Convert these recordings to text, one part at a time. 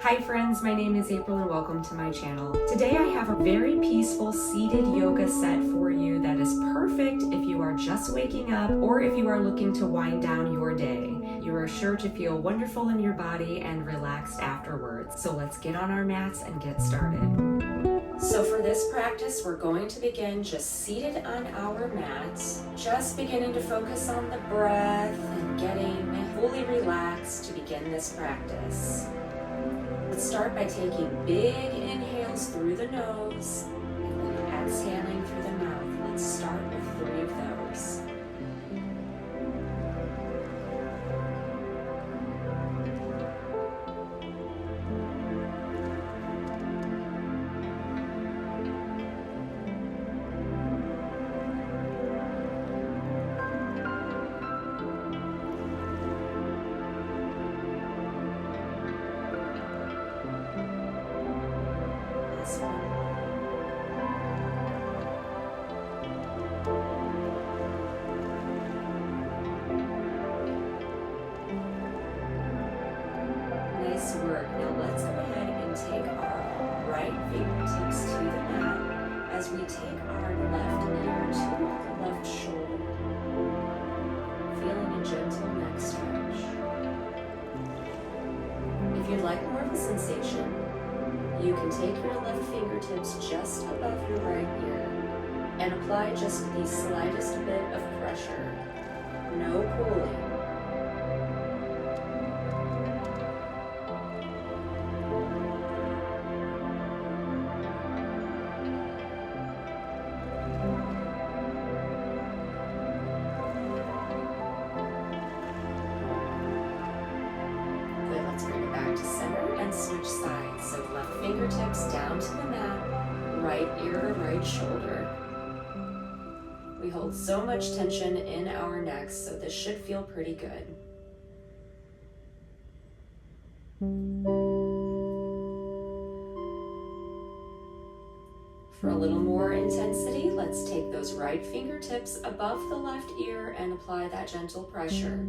Hi friends, my name is April and welcome to my channel. Today I have a very peaceful seated yoga set for you that is perfect if you are just waking up or if you are looking to wind down your day. You are sure to feel wonderful in your body and relaxed afterwards. So let's get on our mats and get started. So for this practice, we're going to begin just seated on our mats, just beginning to focus on the breath and getting fully relaxed to begin this practice. Let's start by taking big inhales through the nose and then exhaling through the mouth. Let's start with 3 of those. Nice work. Now let's go ahead and take our right fingertips to the mat as we take our left ear to the left shoulder, feeling a gentle neck stretch. If you'd like more of a sensation, you can take your left fingertips just above your right ear and apply just the slightest bit of pressure. No pulling. Let's bring it back to center and switch sides. So left fingertips down to the mat, right ear to right shoulder. We hold so much tension in our necks, so this should feel pretty good. For a little more intensity, let's take those right fingertips above the left ear and apply that gentle pressure.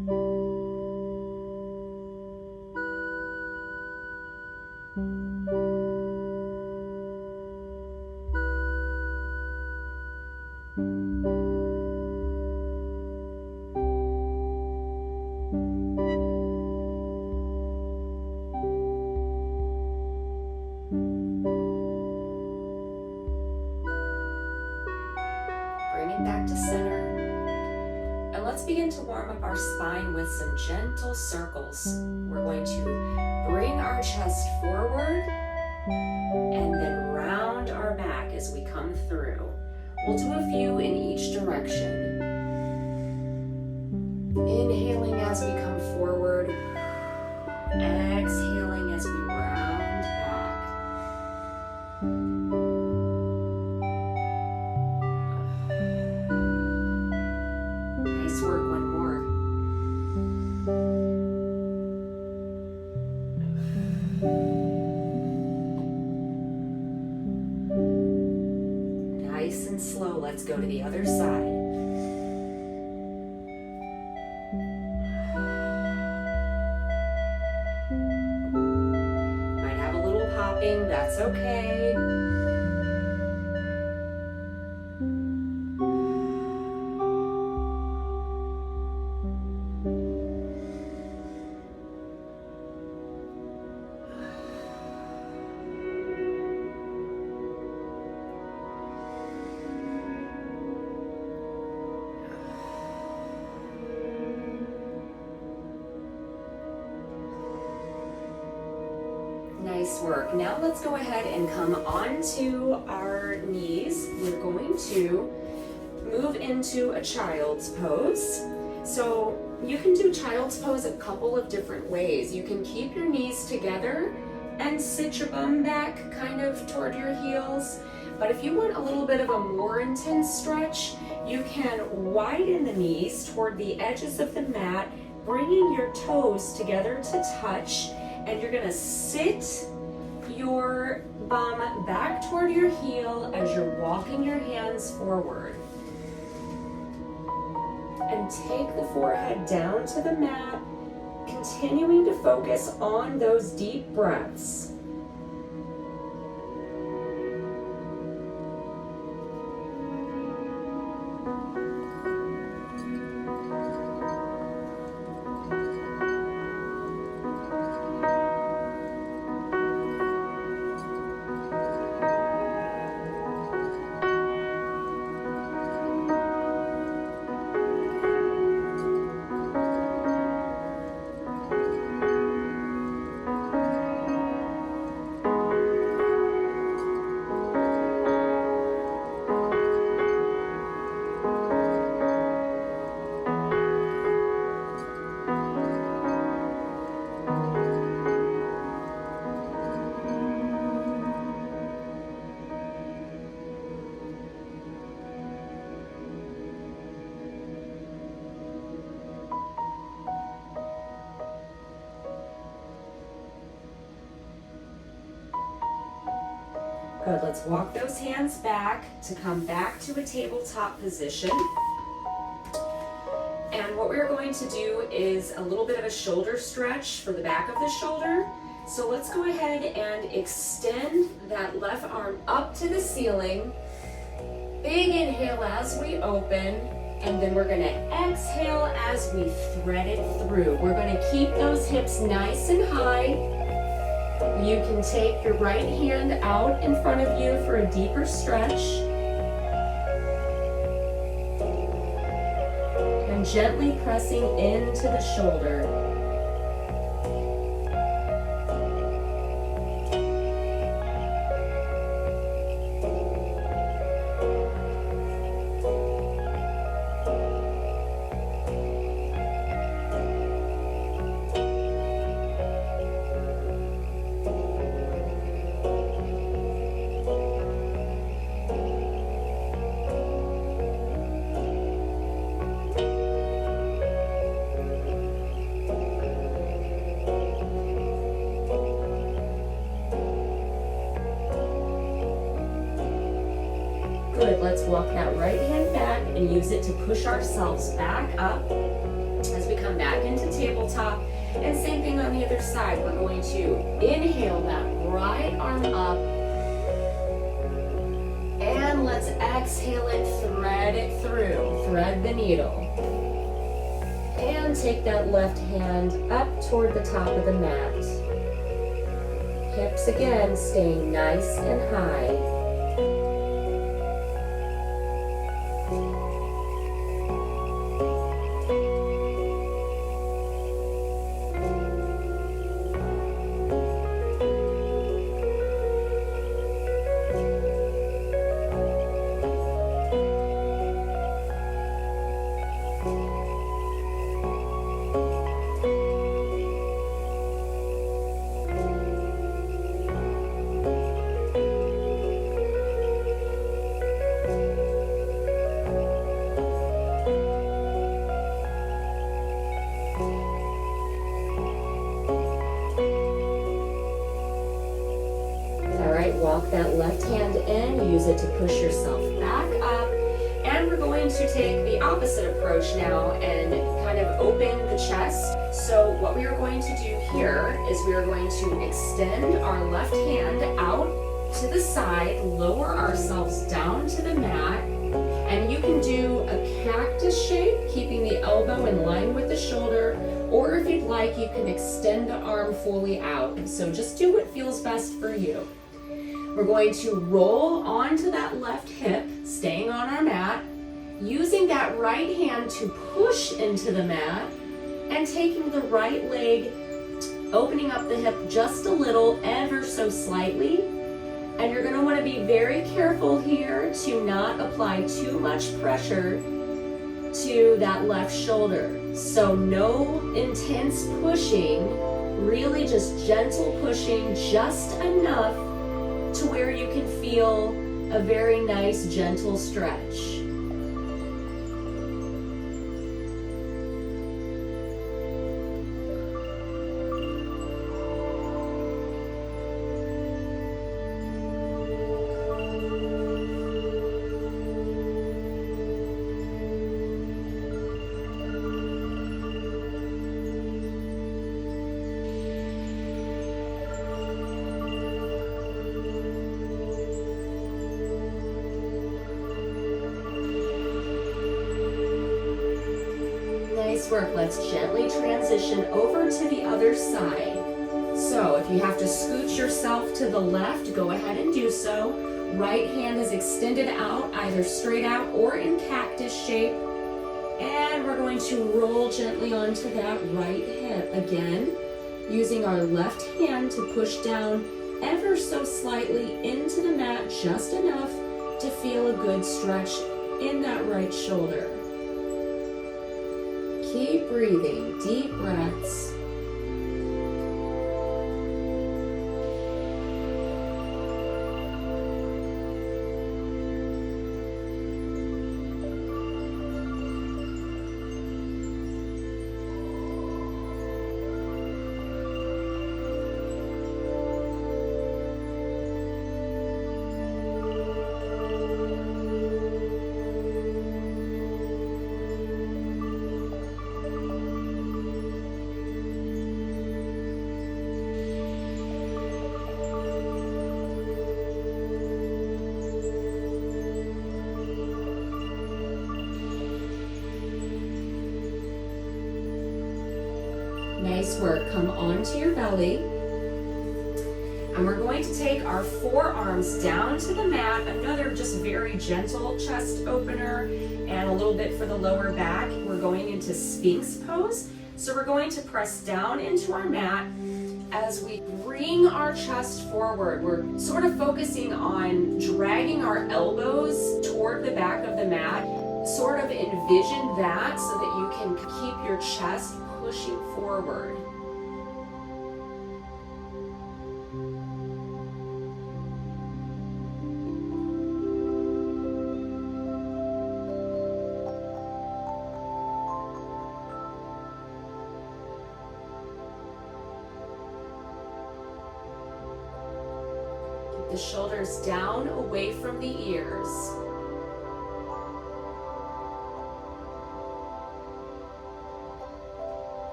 Bring it back to center. And let's begin to warm up our spine with some gentle circles. We're going to bring our chest forward and then round our back as we come through. We'll do a few in each direction. Inhaling as we come forward, exhaling as we round back. Nice work, one more. Nice and slow, let's go to the other side. Might have a little popping, that's okay. Nice work. Now let's go ahead and come onto our knees. We're going to move into a child's pose. So you can do child's pose a couple of different ways. You can keep your knees together and sit your bum back kind of toward your heels. But if you want a little bit of a more intense stretch, you can widen the knees toward the edges of the mat, bringing your toes together to touch. And you're gonna sit your bum back toward your heel as you're walking your hands forward. And take the forehead down to the mat, continuing to focus on those deep breaths. Good, let's walk those hands back to come back to a tabletop position. And what we're going to do is a little bit of a shoulder stretch for the back of the shoulder. So let's go ahead and extend that left arm up to the ceiling. Big inhale as we open, and then we're going to exhale as we thread it through. We're going to keep those hips nice and high. You can take your right hand out in front of you for a deeper stretch. And gently pressing into the shoulder. Good, let's walk that right hand back and use it to push ourselves back up as we come back into tabletop. And same thing on the other side. We're going to inhale that right arm up. And let's exhale it, thread it through, thread the needle. And take that left hand up toward the top of the mat. Hips again staying nice and high. Walk that left hand in, use it to push yourself back up. And we're going to take the opposite approach now and kind of open the chest. So what we are going to do here is we are going to extend our left hand out to the side, lower ourselves down to the mat, and you can do a cactus shape, keeping the elbow in line with the shoulder, or if you'd like, you can extend the arm fully out. So just do what feels best for you. We're going to roll onto that left hip, staying on our mat, using that right hand to push into the mat, and taking the right leg, opening up the hip just a little, ever so slightly. And you're going to want to be very careful here to not apply too much pressure to that left shoulder. So no intense pushing, really just gentle pushing, just enough to where you can feel a very nice, gentle stretch. Nice work. Let's gently transition over to the other side. So if you have to scoot yourself to the left, go ahead and do so. Right hand is extended out, either straight out or in cactus shape. And we're going to roll gently onto that right hip again, using our left hand to push down ever so slightly into the mat, just enough to feel a good stretch in that right shoulder. Keep breathing, deep breaths. Nice work. Come onto your belly. And we're going to take our forearms down to the mat. Another just very gentle chest opener and a little bit for the lower back. We're going into Sphinx pose. So we're going to press down into our mat as we bring our chest forward. We're sort of focusing on dragging our elbows toward the back of the mat. Sort of envision that so that you can keep your chest pushing forward. Keep the shoulders down, away from the ears.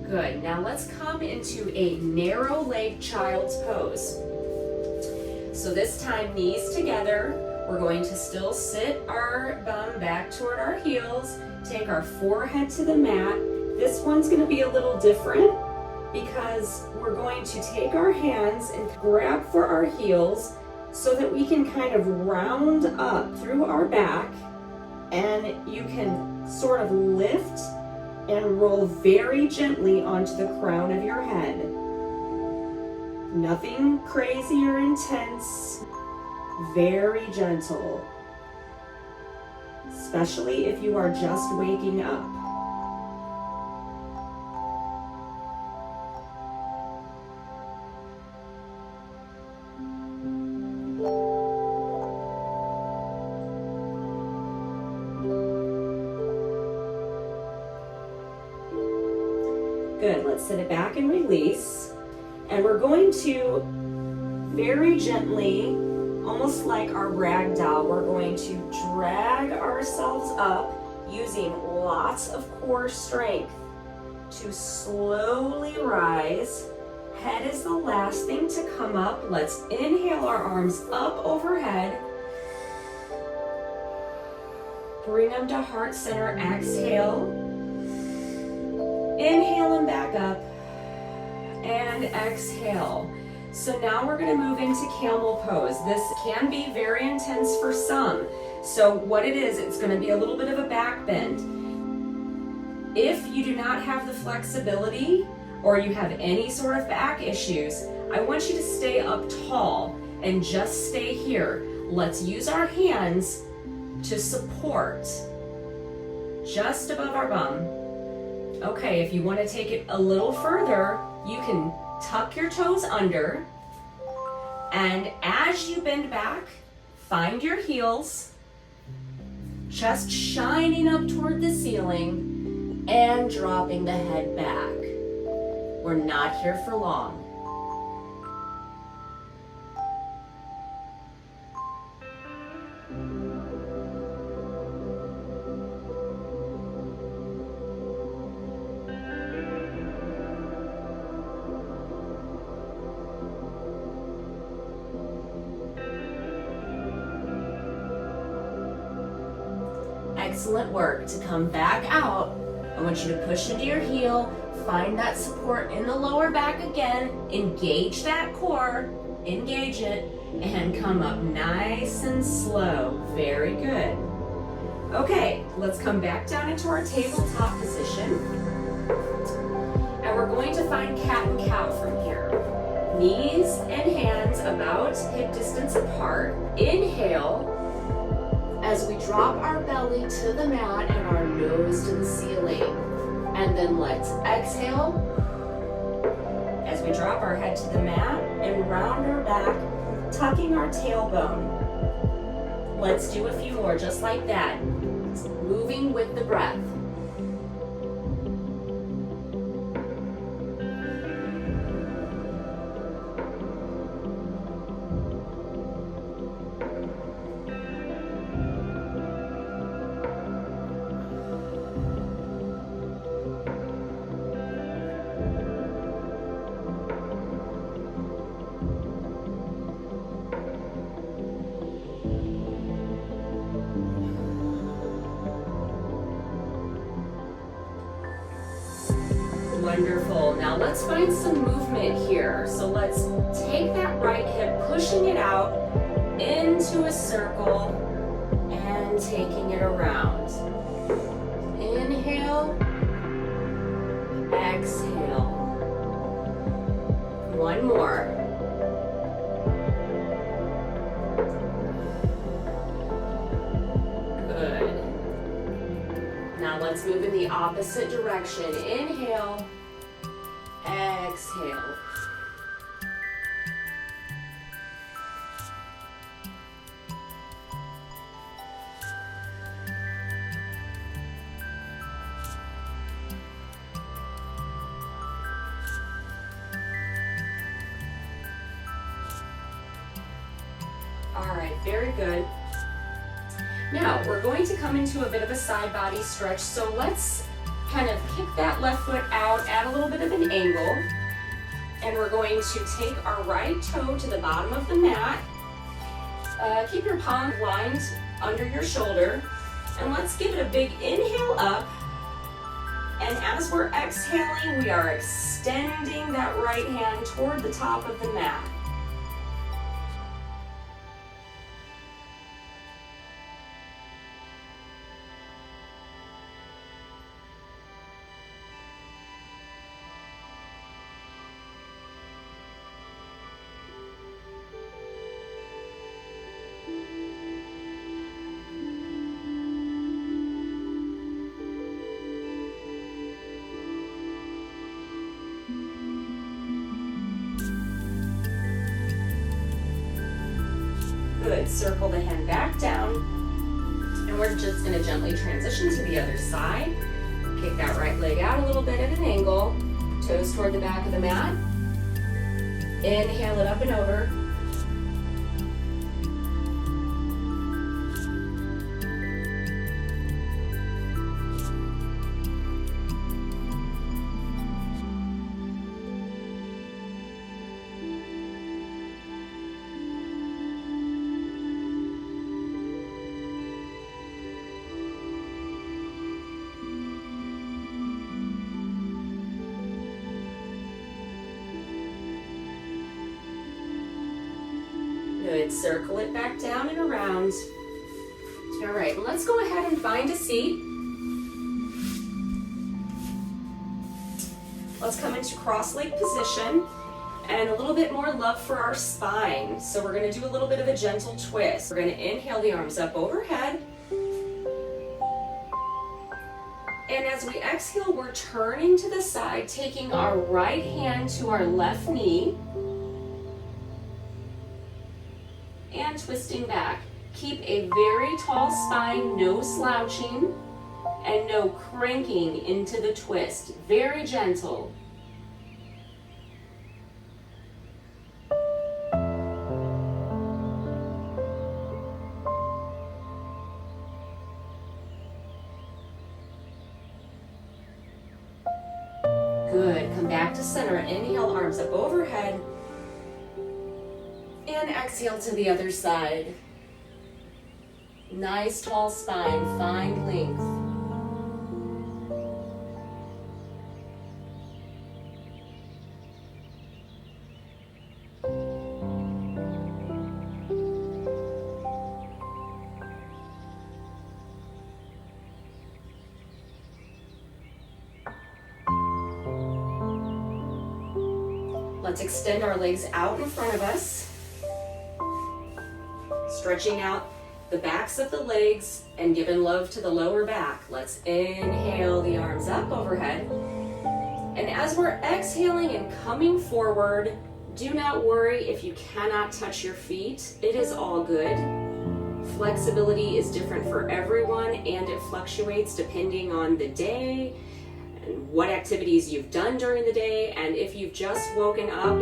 Good. Now let's come into a narrow leg child's pose. So this time, knees together. We're going to still sit our bum back toward our heels, take our forehead to the mat. This one's going to be a little different because we're going to take our hands and grab for our heels so that we can kind of round up through our back, and you can sort of lift and roll very gently onto the crown of your head. Nothing crazy or intense, very gentle, especially if you are just waking up. Good, let's sit it back and release. And we're going to very gently, almost like our rag doll, we're going to drag ourselves up using lots of core strength to slowly rise. Head is the last thing to come up. Let's inhale our arms up overhead. Bring them to heart center, exhale. Inhale them back up and exhale. So now we're going to move into camel pose. This can be very intense for some. So what it is, it's going to be a little bit of a back bend. If you do not have the flexibility or you have any sort of back issues, I want you to stay up tall and just stay here. Let's use our hands to support just above our bum. Okay, if you want to take it a little further, you can tuck your toes under, and as you bend back, find your heels, chest shining up toward the ceiling, and dropping the head back. We're not here for long. Excellent work. To come back out, I want you to push into your heel, find that support in the lower back again, engage that core, engage it, and come up nice and slow. Very good. Okay, let's come back down into our tabletop position. And we're going to find cat and cow from here. Knees and hands about hip distance apart. Inhale as we drop our belly to the mat and our nose to the ceiling. And then let's exhale as we drop our head to the mat and round our back, tucking our tailbone. Let's do a few more just like that, moving with the breath. Wonderful. Now let's find some movement here. So let's take that right hip, pushing it out into a circle and taking it around. Inhale, exhale. One more. Good. Now let's move in the opposite direction. Inhale, exhale. All right, very good. Now we're going to come into a bit of a side body stretch. So let's kind of kick that left foot out, add a little bit of an angle. And we're going to take our right toe to the bottom of the mat. Keep your palm lined under your shoulder. And let's give it a big inhale up. And as we're exhaling, we are extending that right hand toward the top of the mat. Good, circle the hand back down, and we're just going to gently transition to the other side. Kick that right leg out a little bit at an angle, toes toward the back of the mat. Inhale it up and over. Good, circle it back down and around. All right, let's go ahead and find a seat. Let's come into cross-leg position and a little bit more love for our spine. So we're gonna do a little bit of a gentle twist. We're gonna inhale the arms up overhead. And as we exhale, we're turning to the side, taking our right hand to our left knee. And twisting back. Keep a very tall spine, no slouching, and no cranking into the twist. Very gentle. Good, come back to center. Inhale, arms up overhead. And exhale to the other side. Nice tall spine, find length. Let's extend our legs out in front of us, stretching out the backs of the legs and giving love to the lower back. Let's inhale the arms up overhead. And as we're exhaling and coming forward, do not worry if you cannot touch your feet. It is all good. Flexibility is different for everyone and it fluctuates depending on the day and what activities you've done during the day. And if you've just woken up,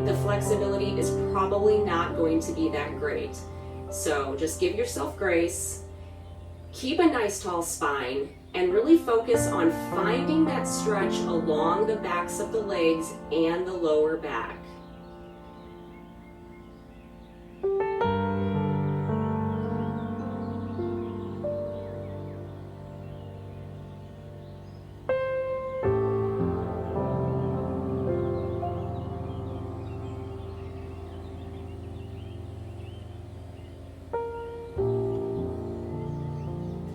the flexibility is probably not going to be that great. So just give yourself grace, keep a nice tall spine, and really focus on finding that stretch along the backs of the legs and the lower back.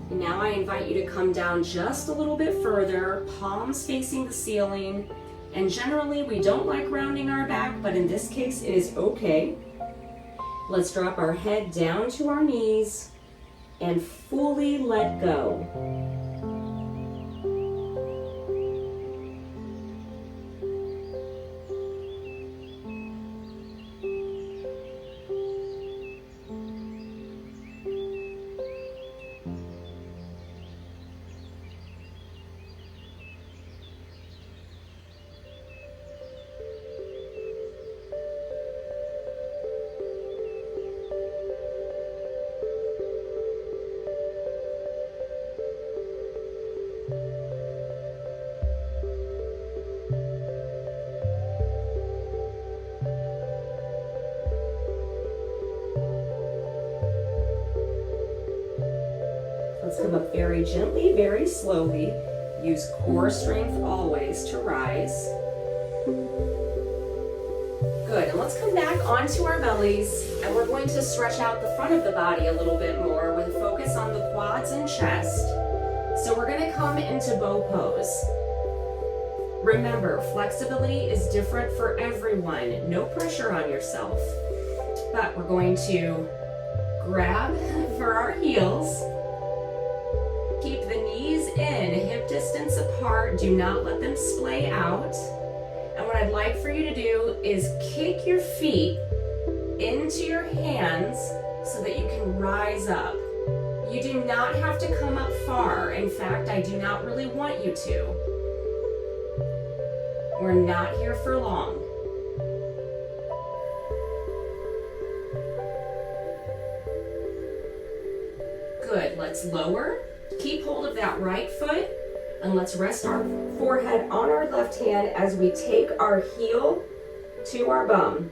Now I invite you to come down just a little bit further, palms facing the ceiling. And generally we don't like rounding our back, but in this case it is okay. Let's drop our head down to our knees and fully let go. Let's come up very gently, very slowly. Use core strength always to rise. Good, and let's come back onto our bellies, and we're going to stretch out the front of the body a little bit more with a focus on the quads and chest. So we're gonna come into bow pose. Remember, flexibility is different for everyone. No pressure on yourself. But we're going to grab for our heels. Keep the knees in, hip distance apart. Do not let them splay out. And what I'd like for you to do is kick your feet into your hands so that you can rise up. You do not have to come up far. In fact, I do not really want you to. We're not here for long. Good, let's lower. Keep hold of that right foot, and let's rest our forehead on our left hand as we take our heel to our bum.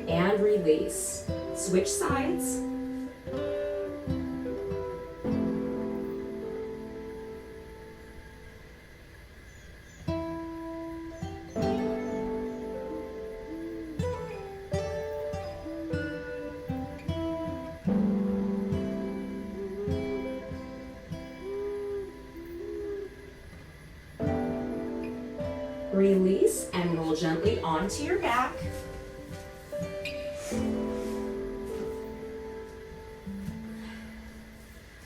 And release. Switch sides. Release and roll gently onto your back.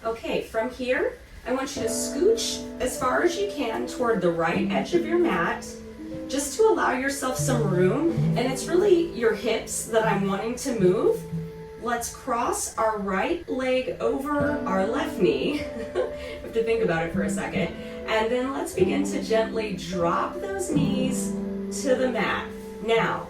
Okay, from here, I want you to scooch as far as you can toward the right edge of your mat, just to allow yourself some room. And it's really your hips that I'm wanting to move. Let's cross our right leg over our left knee. I have to think about it for a second. And then let's begin to gently drop those knees to the mat. Now,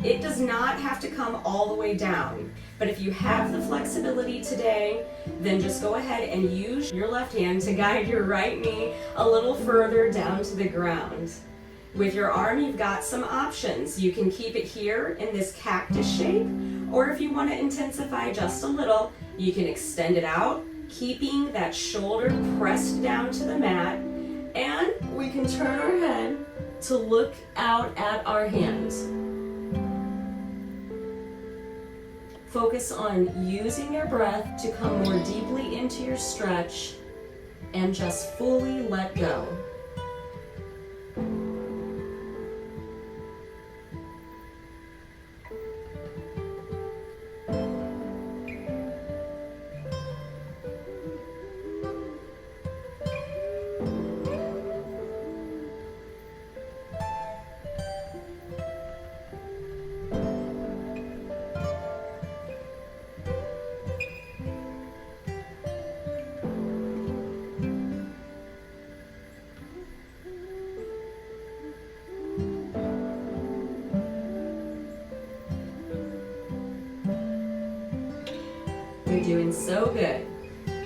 It does not have to come all the way down, but if you have the flexibility today, then just go ahead and use your left hand to guide your right knee a little further down to the ground. With your arm, you've got some options. You can keep it here in this cactus shape, or if you want to intensify just a little, you can extend it out, keeping that shoulder pressed down to the mat, and we can turn our head to look out at our hands. Focus on using your breath to come more deeply into your stretch and just fully let go. You're doing so good.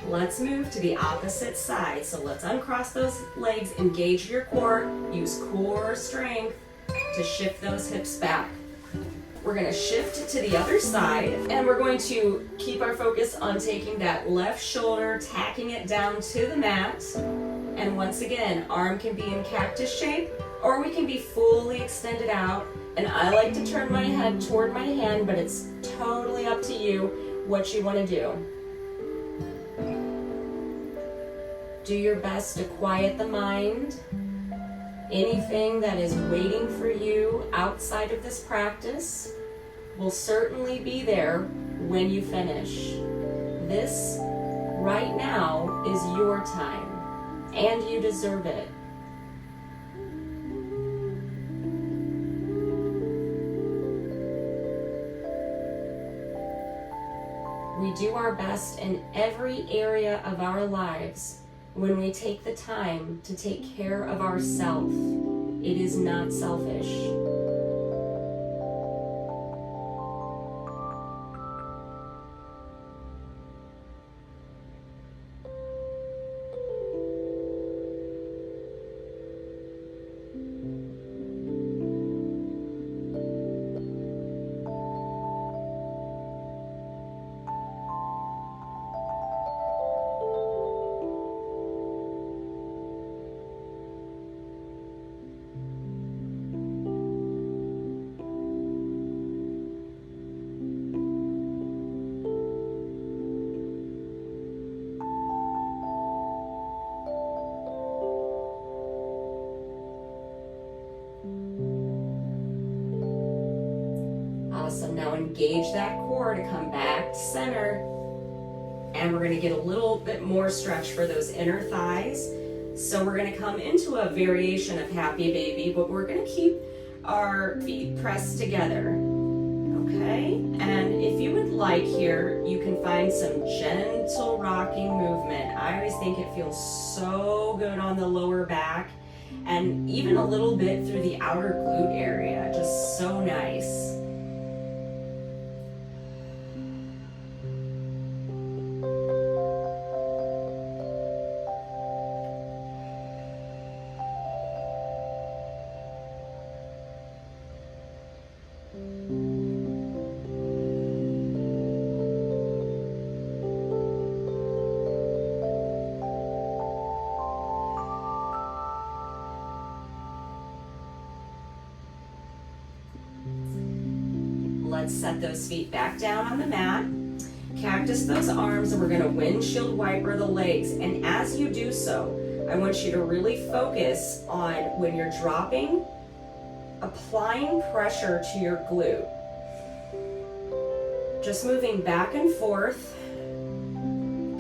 Let's move to the opposite side. So let's uncross those legs, engage your core, use core strength to shift those hips back. We're going to shift to the other side, and we're going to keep our focus on taking that left shoulder, tacking it down to the mat. And once again, arm can be in cactus shape, or we can be fully extended out. And I like to turn my head toward my hand, but it's totally up to you what you want to do. Do your best to quiet the mind. Anything that is waiting for you outside of this practice will certainly be there when you finish. This right now is your time, and you deserve it. We do our best in every area of our lives when we take the time to take care of ourselves. It is not selfish. Awesome. Now engage that core to come back to center. And we're going to get a little bit more stretch for those inner thighs. So we're going to come into a variation of happy baby, but we're going to keep our feet pressed together. Okay? And if you would like here, you can find some gentle rocking movement. I always think it feels so good on the lower back and even a little bit through the outer glute area. Just so nice. Let's set those feet back down on the mat. Cactus those arms, and we're going to windshield wiper the legs. And as you do so, I want you to really focus on when you're dropping, applying pressure to your glute. Just moving back and forth,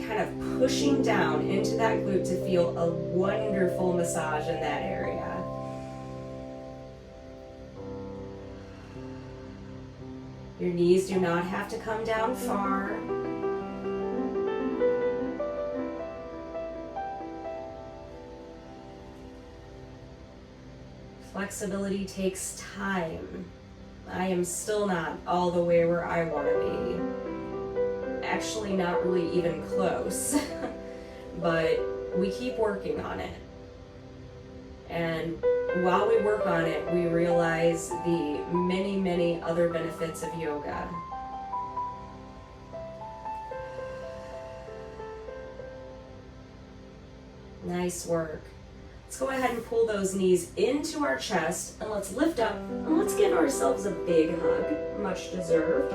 kind of pushing down into that glute to feel a wonderful massage in that area. Your knees do not have to come down far. Flexibility takes time. I am still not all the way where I want to be. Actually, not really even close. But we keep working on it. And while we work on it, we realize the many, many other benefits of yoga. Nice work. Let's go ahead and pull those knees into our chest, and let's lift up, and let's give ourselves a big hug, much deserved.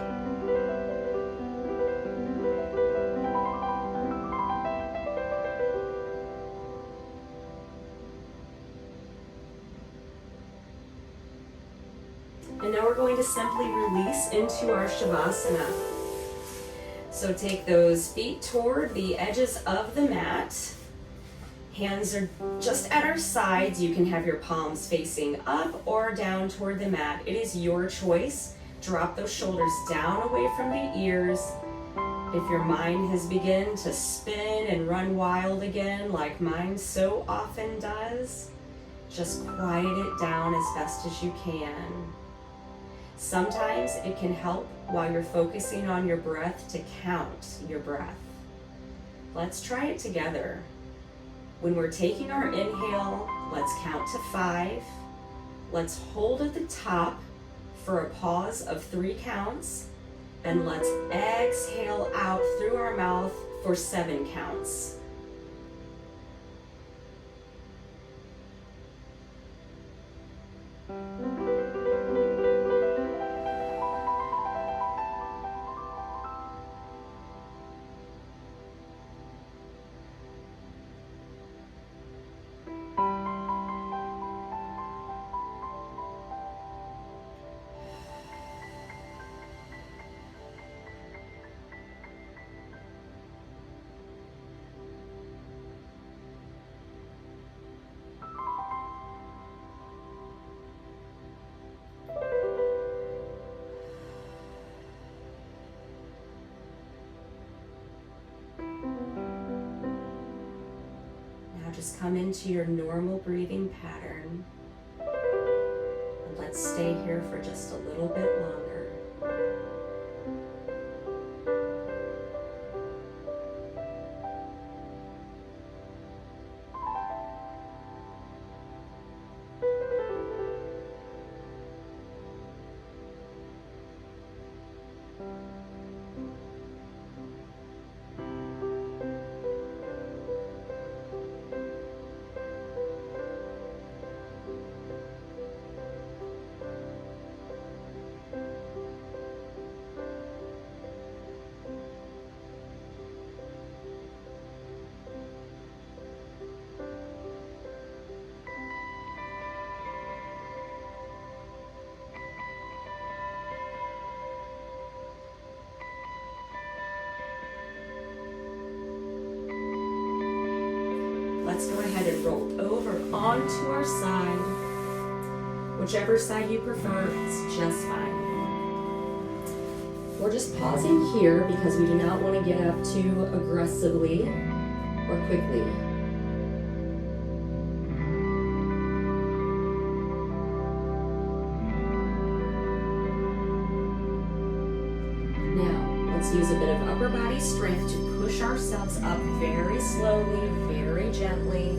And now we're going to simply release into our Shavasana. So take those feet toward the edges of the mat. Hands are just at our sides. You can have your palms facing up or down toward the mat. It is your choice. Drop those shoulders down away from the ears. If your mind has begun to spin and run wild again, like mine so often does, just quiet it down as best as you can. Sometimes it can help while you're focusing on your breath to count your breath. Let's try it together. When we're taking our inhale, let's count to 5. Let's hold at the top for a pause of 3 counts. And let's exhale out through our mouth for 7 counts. Just come into your normal breathing pattern, and let's stay here for just a little bit longer. Let's go ahead and roll over onto our side. Whichever side you prefer, it's just fine. We're just pausing here because we do not want to get up too aggressively or quickly. Now, let's use a bit of upper body strength to push ourselves up very slowly, very gently.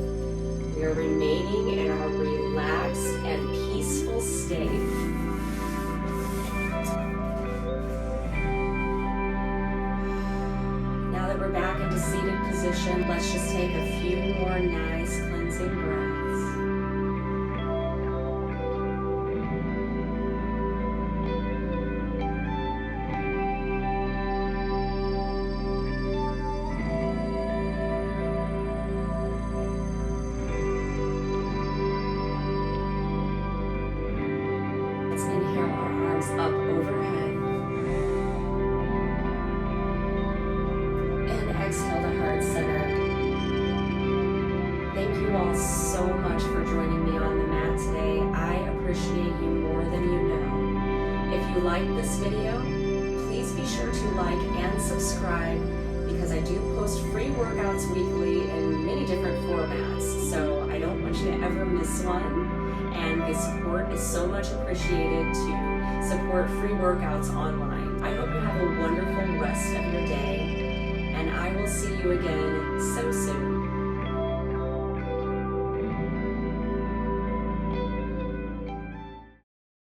We are remaining in our relaxed and peaceful state. Now that we're back into seated position, let's just take a few more nice cleansing breaths. Up overhead, and exhale to heart center. Thank you all so much for joining me on the mat today. I appreciate you more than you know. If you like this video, please be sure to like and subscribe, because I do post free workouts weekly in many different formats, so I don't want you to ever miss one. And because support is so much appreciated to support free workouts online. I hope you have a wonderful rest of your day, and I will see you again so soon.